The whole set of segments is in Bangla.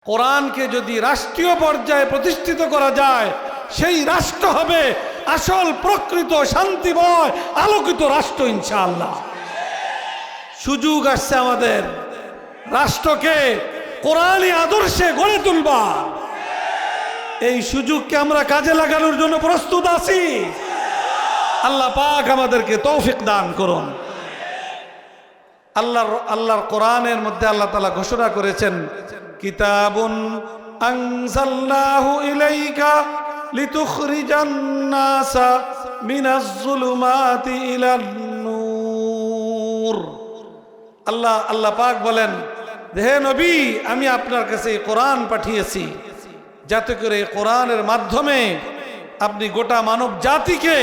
কোরআনকে যদি রাষ্ট্রীয় পর্যায়ে প্রতিষ্ঠিত করা যায়, সেই রাষ্ট্র হবে আসল প্রকৃত শান্তিময় আলোকিত রাষ্ট্র ইনশাআল্লাহ। সুযোগ আসছে আমাদের রাষ্ট্রকে কোরআনী আদর্শে গড়ে তুলবা। এই সুযোগকে আমরা কাজে লাগানোর জন্য প্রস্তুত আছি। আল্লাহ পাক আমাদেরকে তৌফিক দান করুন। আল্লাহর কোরআনের মধ্যে আল্লাহ তাআলা ঘোষণা করেছেন, কিতাবুন আনজালনাহু ইলাইকা লিতুখরিজান নাসা মিনাজ যুলুমাতি ইলান নূর। আল্লাহ পাক বলেন, হে নবী, আমি আপনার কাছে কোরআন পাঠিয়েছি যাতে করে কোরআনের মাধ্যমে আপনি গোটা মানব জাতিকে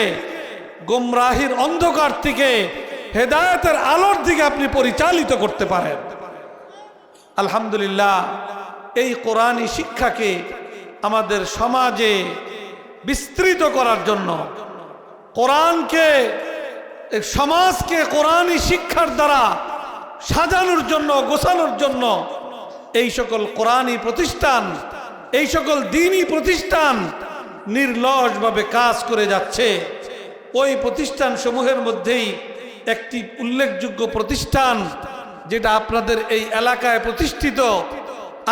গোমরাহির অন্ধকার থেকে হেদায়েতের আলোর দিকে আপনি পরিচালিত করতে পারেন। আলহামদুলিল্লাহ, এই কোরআনী শিক্ষাকে আমাদের সমাজে বিস্তৃত করার জন্য, কোরআনকে সমাজকে কোরআনী শিক্ষার দ্বারা সাজানোর জন্য, গোছানোর জন্য এই সকল কোরআনী প্রতিষ্ঠান, এই সকল দ্বীনী প্রতিষ্ঠান নির্লসভাবে কাজ করে যাচ্ছে। ওই প্রতিষ্ঠান সমূহের মধ্যেই একটি উল্লেখযোগ্য প্রতিষ্ঠান, যেটা আপনাদের এই এলাকায় প্রতিষ্ঠিত,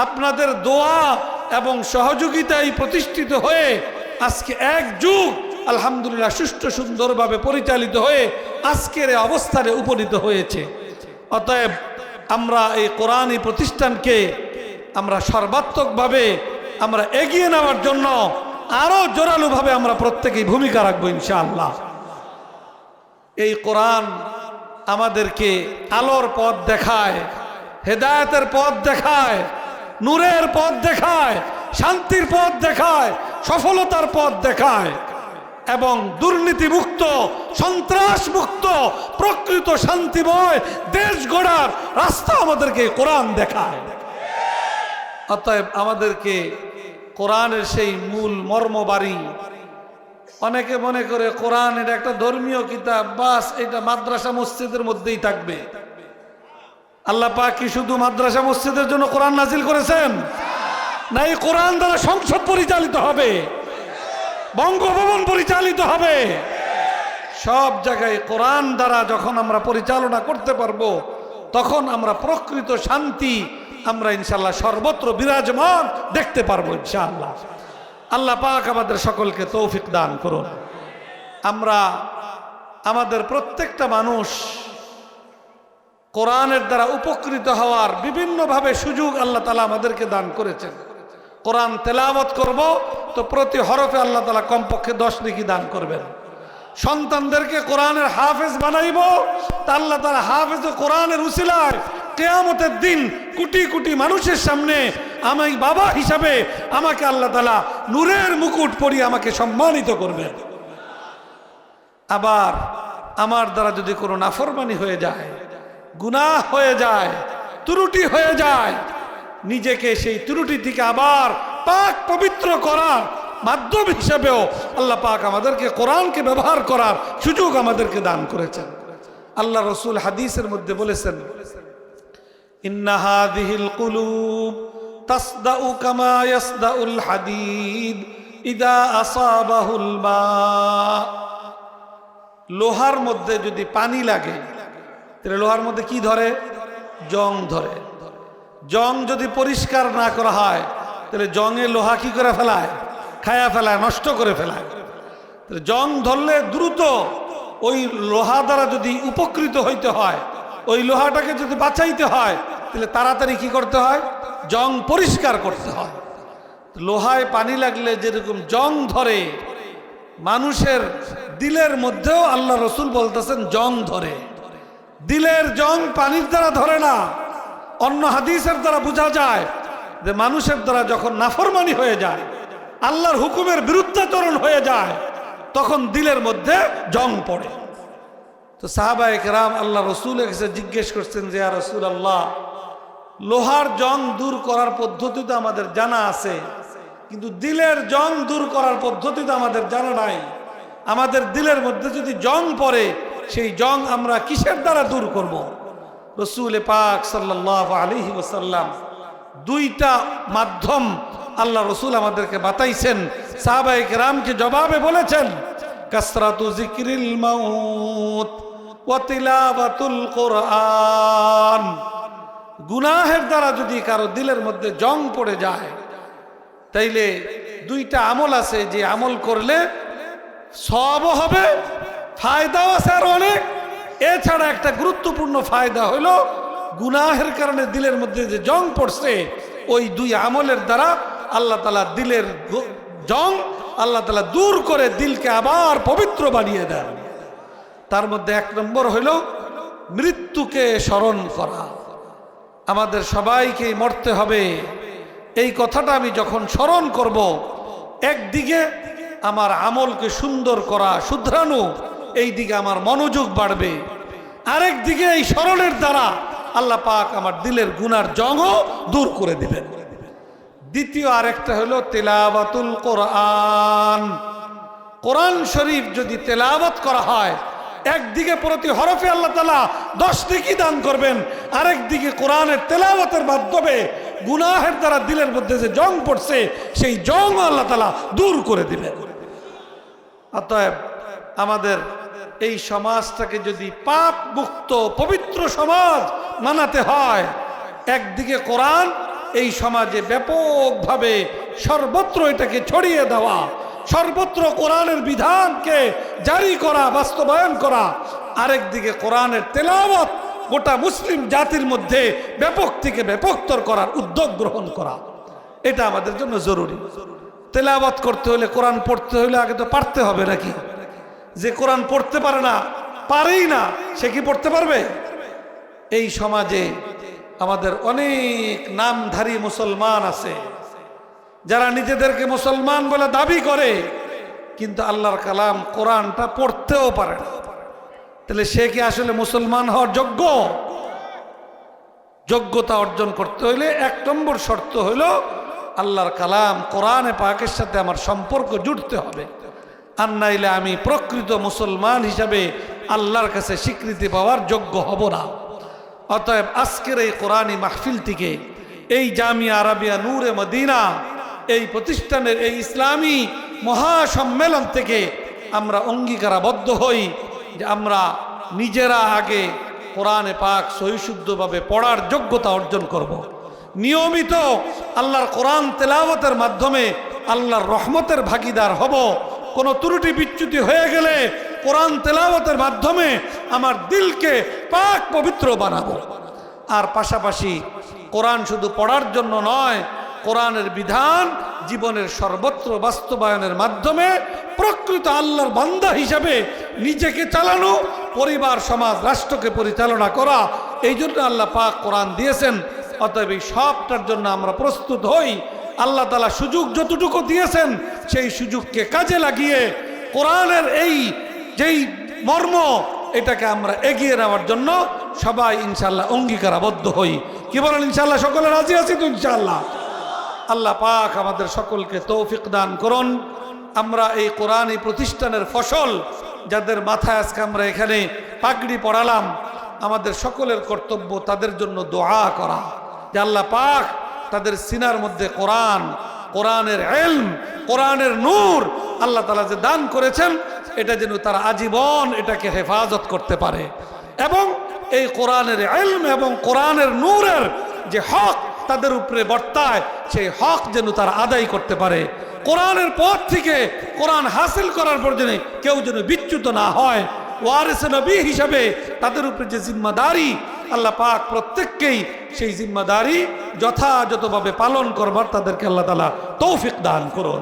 আপনাদের দোয়া এবং সহযোগিতায় প্রতিষ্ঠিত হয়ে আজকে এক যুগ আলহামদুলিল্লাহ সুষ্ঠু সুন্দরভাবে পরিচালিত হয়ে আজকের এই অবস্থানে উপনীত হয়েছে। অতএব আমরা এই কোরআনী প্রতিষ্ঠানকে আমরা সর্বাত্মকভাবে আমরা এগিয়ে নেওয়ার জন্য আরো জোরালোভাবে আমরা প্রত্যেকেই ভূমিকা রাখবো ইনশাআল্লাহ। এই কোরআন আমাদেরকে আলোর পথ দেখায়, হেদায়েতের পথ দেখায়, নূরের পথ দেখায়, শান্তির পথ দেখায়, সফলতার পথ দেখায় এবং দুর্নীতি মুক্ত, সন্ত্রাস মুক্ত, প্রকৃত শান্তিময় দেশ গড়ার রাস্তা আমাদেরকে কোরআন দেখায়। অতএব আমাদেরকে কোরআনের সেই মূল মর্মবাড়ি, অনেকে মনে করে কোরআন এটা একটা ধর্মীয় কিতাব, বাস এটা মাদ্রাসা মসজিদের মধ্যেই থাকবে। আল্লাহ পাক কি শুধু মাদ্রাসা মসজিদের জন্য কোরআন নাজিল করেছেন? না, এই কোরআন দ্বারা সংসদ পরিচালিত হবে, বঙ্গভবন পরিচালিত হবে, সব জায়গায় কোরআন দ্বারা যখন আমরা পরিচালনা করতে পারবো, তখন আমরা প্রকৃত শান্তি আমরা ইনশাআল্লাহ সর্বত্র বিরাজমান দেখতে পারবো ইনশাআল্লাহ। আল্লাহ পাক আমাদের সকলকে তৌফিক দান করুন। আমরা আমাদের প্রত্যেকটা মানুষ কোরআনের দ্বারা উপকৃত হওয়ার বিভিন্নভাবে সুযোগ আল্লাহ তাআলা আমাদেরকে দান করেছেন। কোরআন তেলাওয়াত করব তো প্রতি হরফে আল্লাহ তাআলা কমপক্ষে 10 নেকি দান করবেন। সন্তানদেরকে কোরআনের হাফেজ বানাইব তা আল্লাহ তাআলা হাফেজ কোরআনের উসিলায় কিয়ামতের দিন কোটি কোটি মানুষের সামনে আমি বাবা হিসাবে আমাকে আল্লাহ তাআলা নূরের মুকুট পরিয়ে আমাকে সম্মানিত করবেন। আবার আমার দ্বারা যদি কোনো নাফরমানি হয়ে যায়, গুনাহ হয়ে যায়, ত্রুটি হয়ে যায়, নিজেকে সেই ত্রুটি থেকে আবার পাক পবিত্র করার মাধ্যম হিসেবেও আল্লাহ পাক আমাদেরকে কোরআনকে ব্যবহার করার সুযোগ আমাদেরকে দান করেছেন। আল্লাহ রাসূল হাদিসের মধ্যে বলেছেন, ইন্না হাযিহিল কুলুব তাসদাউ কামা ইয়াসদাউল হাদীদ ইদা আসাবাহুল মা। লোহার মধ্যে যদি পানি লাগে তাহলে লোহার মধ্যে কি ধরে? জং ধরে। জং যদি পরিষ্কার না করা হয় তাহলে জংয়ে লোহা কি করে ফেলায়? খায়া ফেলায়, নষ্ট করে ফেলায়। তাহলে জং ধরলে দ্রুত ওই লোহা দ্বারা যদি উপকৃত হইতে হয়, ওই লোহাটাকে যদি বাঁচাইতে হয়, তাহলে তাড়াতাড়ি কি করতে হয়? জং পরিষ্কার করতে হয়। লোহায় পানি লাগলে যেরকম জং ধরে, মানুষের দিলের মধ্যেও আল্লাহ রসুল বলতেছেন জং ধরে। দিলের জং পানির দ্বারা ধরে না। অন্য হাদিসের দ্বারা বোঝা যায় যে মানুষের দ্বারা যখন নাফরমানি হয়ে যায়, আল্লাহর হুকুমের বিরুদ্ধাচরণ হয়ে যায়, তখন দিলের মধ্যে জং পড়ে। তো সাহাবায়ে কেরাম আল্লাহ রসুলের কাছে জিজ্ঞেস করছেন যে ইয়া রাসূলুল্লাহ, লোহার জং দূর করার পদ্ধতি তো আমাদের জানা আছে, কিন্তু দিলের জং দূর করার পদ্ধতি তো আমাদের জানা নাই। আমাদের দিলের মধ্যে যদি জং পড়ে, সেই জং আমরা কিসের দ্বারা দূর করব? রাসূল পাক সাল্লাল্লাহু আলাইহি ওয়াসাল্লাম দুইটা মাধ্যম আল্লাহ রসুল আমাদেরকে বাতাইছেন। সাহাবায়ে কেরামকে জবাবে বলেছেন, কাসরাতু যিকরিল মাউত ওয়া তিলাওয়াতুল কোরআন। গুনাহের দ্বারা যদি কারো দিলের মধ্যে জং পড়ে যায়, তাইলে দুইটা আমল আছে, যে আমল করলে সওয়াবও হবে, ফায়দাও আছে আর অনেক। এছাড়া একটা গুরুত্বপূর্ণ ফায়দা হলো, গুনাহের কারণে দিলের মধ্যে যে জং পড়ছে, ওই দুই আমলের দ্বারা আল্লাহ তাআলা দিলের জং আল্লাহ তাআলা দূর করে দিলকে আবার পবিত্র বানিয়ে দেন। তার মধ্যে এক নম্বর হইল মৃত্যুকে স্মরণ করা। আমাদের সবাইকে মরতে হবে, এই কথাটা আমি যখন স্মরণ করব, একদিকে আমার আমলকে সুন্দর করা, শুধরানো, এই দিকে আমার মনোযোগ বাড়বে, আরেক দিকে এই স্মরণের দ্বারা আল্লাহ পাক আমার দিলের গুনার জংও দূর করে দিবেন। দ্বিতীয় আরেকটা হলো তেলাওয়াতুল কোরআন। কোরআন শরীফ যদি তেলাওয়াত করা হয়, একদিকে প্রতি হরফে আল্লাহ তাআলা 10 নেকি দান করবেন, আরেক দিকে কোরআনের তেলাওয়াতের মাধ্যমে গুনাহের দ্বারা দিলের মধ্যে যে জং পড়ছে, সেই জং আল্লাহ তাআলা দূর করে দিবেন। অতএব আমাদের এই সমাজটাকে যদি পাপ মুক্ত পবিত্র সমাজ বানাতে হয়, একদিকে কোরআন এই সমাজে ব্যাপকভাবে সর্বত্র এটাকে ছড়িয়ে দেওয়া, সর্বত্র কোরআনের বিধানকে জারি করা, বাস্তবায়ন করা, আরেকদিকে কোরআনের তেলাওয়াত গোটা মুসলিম জাতির মধ্যে ব্যাপক থেকে ব্যাপকতর করার উদ্যোগ গ্রহণ করা, এটা আমাদের জন্য জরুরি। তেলাওয়াত করতে হলে, কোরআন পড়তে হলে আগে তো পারতে হবে নাকি? যে কোরআন পড়তে পারে না, পারেই না, সে কি পড়তে পারবে? এই সমাজে আমাদের অনেক নামধারী মুসলমান আছে, যারা নিজেদেরকে মুসলমান বলে দাবি করে, কিন্তু আল্লাহর কালাম কোরআনটা পড়তেও পারে না। তাহলে সে কি আসলে মুসলমান হওয়ার যোগ্য? যোগ্যতা অর্জন করতে হইলে 1 নম্বর শর্ত হইল আল্লাহর কালাম কোরআনে পাকের সাথে আমার সম্পর্ক জুড়তে হবে, আর নাইলে আমি প্রকৃত মুসলমান হিসাবে আল্লাহর কাছে স্বীকৃতি পাওয়ার যোগ্য হব না। অতএব আজকের এই কোরআনী মাহফিল থেকে, এই জামিয়া আরাবিয়া নূরে মদিনা, এই প্রতিষ্ঠানের এই ইসলামী মহাসম্মেলন থেকে আমরা অঙ্গীকারাবদ্ধ হই যে আমরা নিজেরা আগে কোরআনে পাক সহিশুদ্ধভাবে পড়ার যোগ্যতা অর্জন করব। নিয়মিত আল্লাহর কোরআন তেলাওয়াতের মাধ্যমে আল্লাহর রহমতের ভাগীদার হব। কোনো ত্রুটি বিচ্যুতি হয়ে গেলে কোরআন তেলাওয়াতের মাধ্যমে আমার দিলকে পাক পবিত্র বানাবো। আর পাশাপাশি কোরআন শুধু পড়ার জন্য নয়, কোরআনের বিধান জীবনের সর্বত্র বাস্তবায়নের মাধ্যমে প্রকৃত আল্লাহর বান্দা হিসাবে নিজেকে চালানো, পরিবার, সমাজ, রাষ্ট্রকে পরিচালনা করা, এই জন্য আল্লাহ পাক কোরআন দিয়েছেন। অতএব এই সবটার জন্য আমরা প্রস্তুত হই। আল্লাহ তাআলা সুযোগ যতটুকু দিয়েছেন, সেই সুযোগকে কাজে লাগিয়ে কোরআনের এই যেই মর্ম, এটাকে আমরা এগিয়ে নেওয়ার জন্য সবাই ইনশাআল্লাহ অঙ্গীকারাবদ্ধ হই। কি বলেন ইনশাআল্লাহ? সকলে রাজি আছি তো ইনশাআল্লাহ? আল্লাহ পাক আমাদের সকলকে তৌফিক দান করুন। আমরা এই কোরআনী প্রতিষ্ঠানের ফসল, যাদের মাথায় আজকে আমরা এখানে পাগড়ি পরালাম, আমাদের সকলের কর্তব্য তাদের জন্য দোয়া করা, যে আল্লাহ পাক তাদের সিনার মধ্যে কোরআন, কোরআনের ইলম, কোরআনের নূর আল্লাহ তাআলা যে দান করেছেন, এটা যেন তারা আজীবন এটাকে হেফাজত করতে পারে, এবং এই কোরআনের ইলম এবং কোরআনের নূরের যে হক তাদের উপরে বর্তায়, সেই হক যেন তারা আদায় করতে পারে। কোরআনের পথ থেকে কোরআন হাসিল করার পর যেন কেউ যেন বিচ্যুত না হয়। ওয়ারিসে নবী হিসাবে তাদের উপরে যে জিম্মাদারি, আল্লাহ পাক প্রত্যেককেই সেই জিম্মাদারি যথাযথভাবে পালন করবার তাদেরকে আল্লাহ তাআলা তৌফিক দান করুন।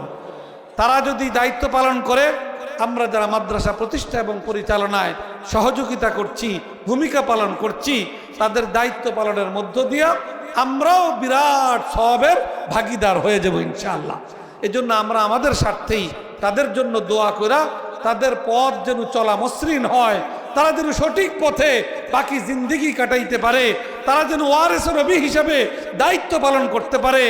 তারা যদি দায়িত্ব পালন করে, আমরা যারা মাদ্রাসা প্রতিষ্ঠা এবং পরিচালনায় সহযোগিতা করছি, ভূমিকা পালন করছি, তাদের দায়িত্ব পালনের মধ্য দিয়ে আমরাও বিরাট সওয়াবের ভাগীদার হয়ে যাব ইনশাআল্লাহ। এজন্য আমরা আমাদের স্বার্থেই তাদের জন্য দোয়া করা, তাদের পথ যেন চলা মসৃণ হয়, তারা যেন সঠিক পথে বাকি জিন্দেগি কাটাইতে পারে, তারা যেন ওয়ারিসে নবী হিসাবে দায়িত্ব পালন করতে পারে,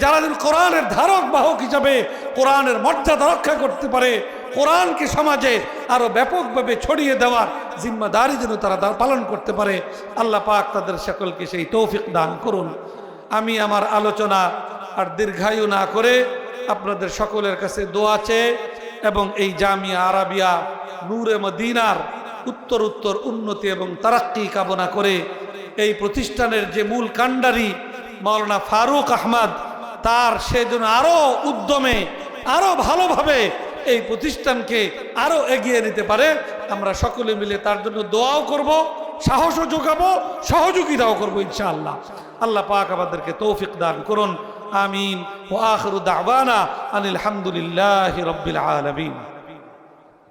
যারা যেন কোরআনের ধারক বাহক হিসাবে কোরআনের মর্যাদা রক্ষা করতে পারে, কোরআনকে সমাজে আরো ব্যাপকভাবে ছড়িয়ে দেওয়ার জিম্মাদারি যেন তারা পালন করতে পারে। আল্লাহ পাক তাদের সকলকে সেই তৌফিক দান করুন। আমি আমার আলোচনা আর দীর্ঘায়ু না করে আপনাদের সকলের কাছে দোয়া চেয়ে এবং এই জামিয়া আরাবিয়া নূরে মদিনার উত্তর উন্নতি এবং তারাক্কি কামনা করে এই প্রতিষ্ঠানের যে মূল কাণ্ডারি মাওলানা ফারুক আহমদ তার সেজন্য আরো উদ্যমে আরো ভালোভাবে এই প্রতিষ্ঠানকে আরো এগিয়ে নিতে পারে আমরা সকলে মিলে তার জন্য দোয়াও করব, সাহসও যোগাবো, সহযোগিতাও করবো ইনশাআল্লাহ। আল্লাহ পাক আমাদেরকে তৌফিক দান করুন। আমিন। ওয়া আখিরু দাওয়ানা আনিল হামদুলিল্লাহি রাব্বিল আলামিন।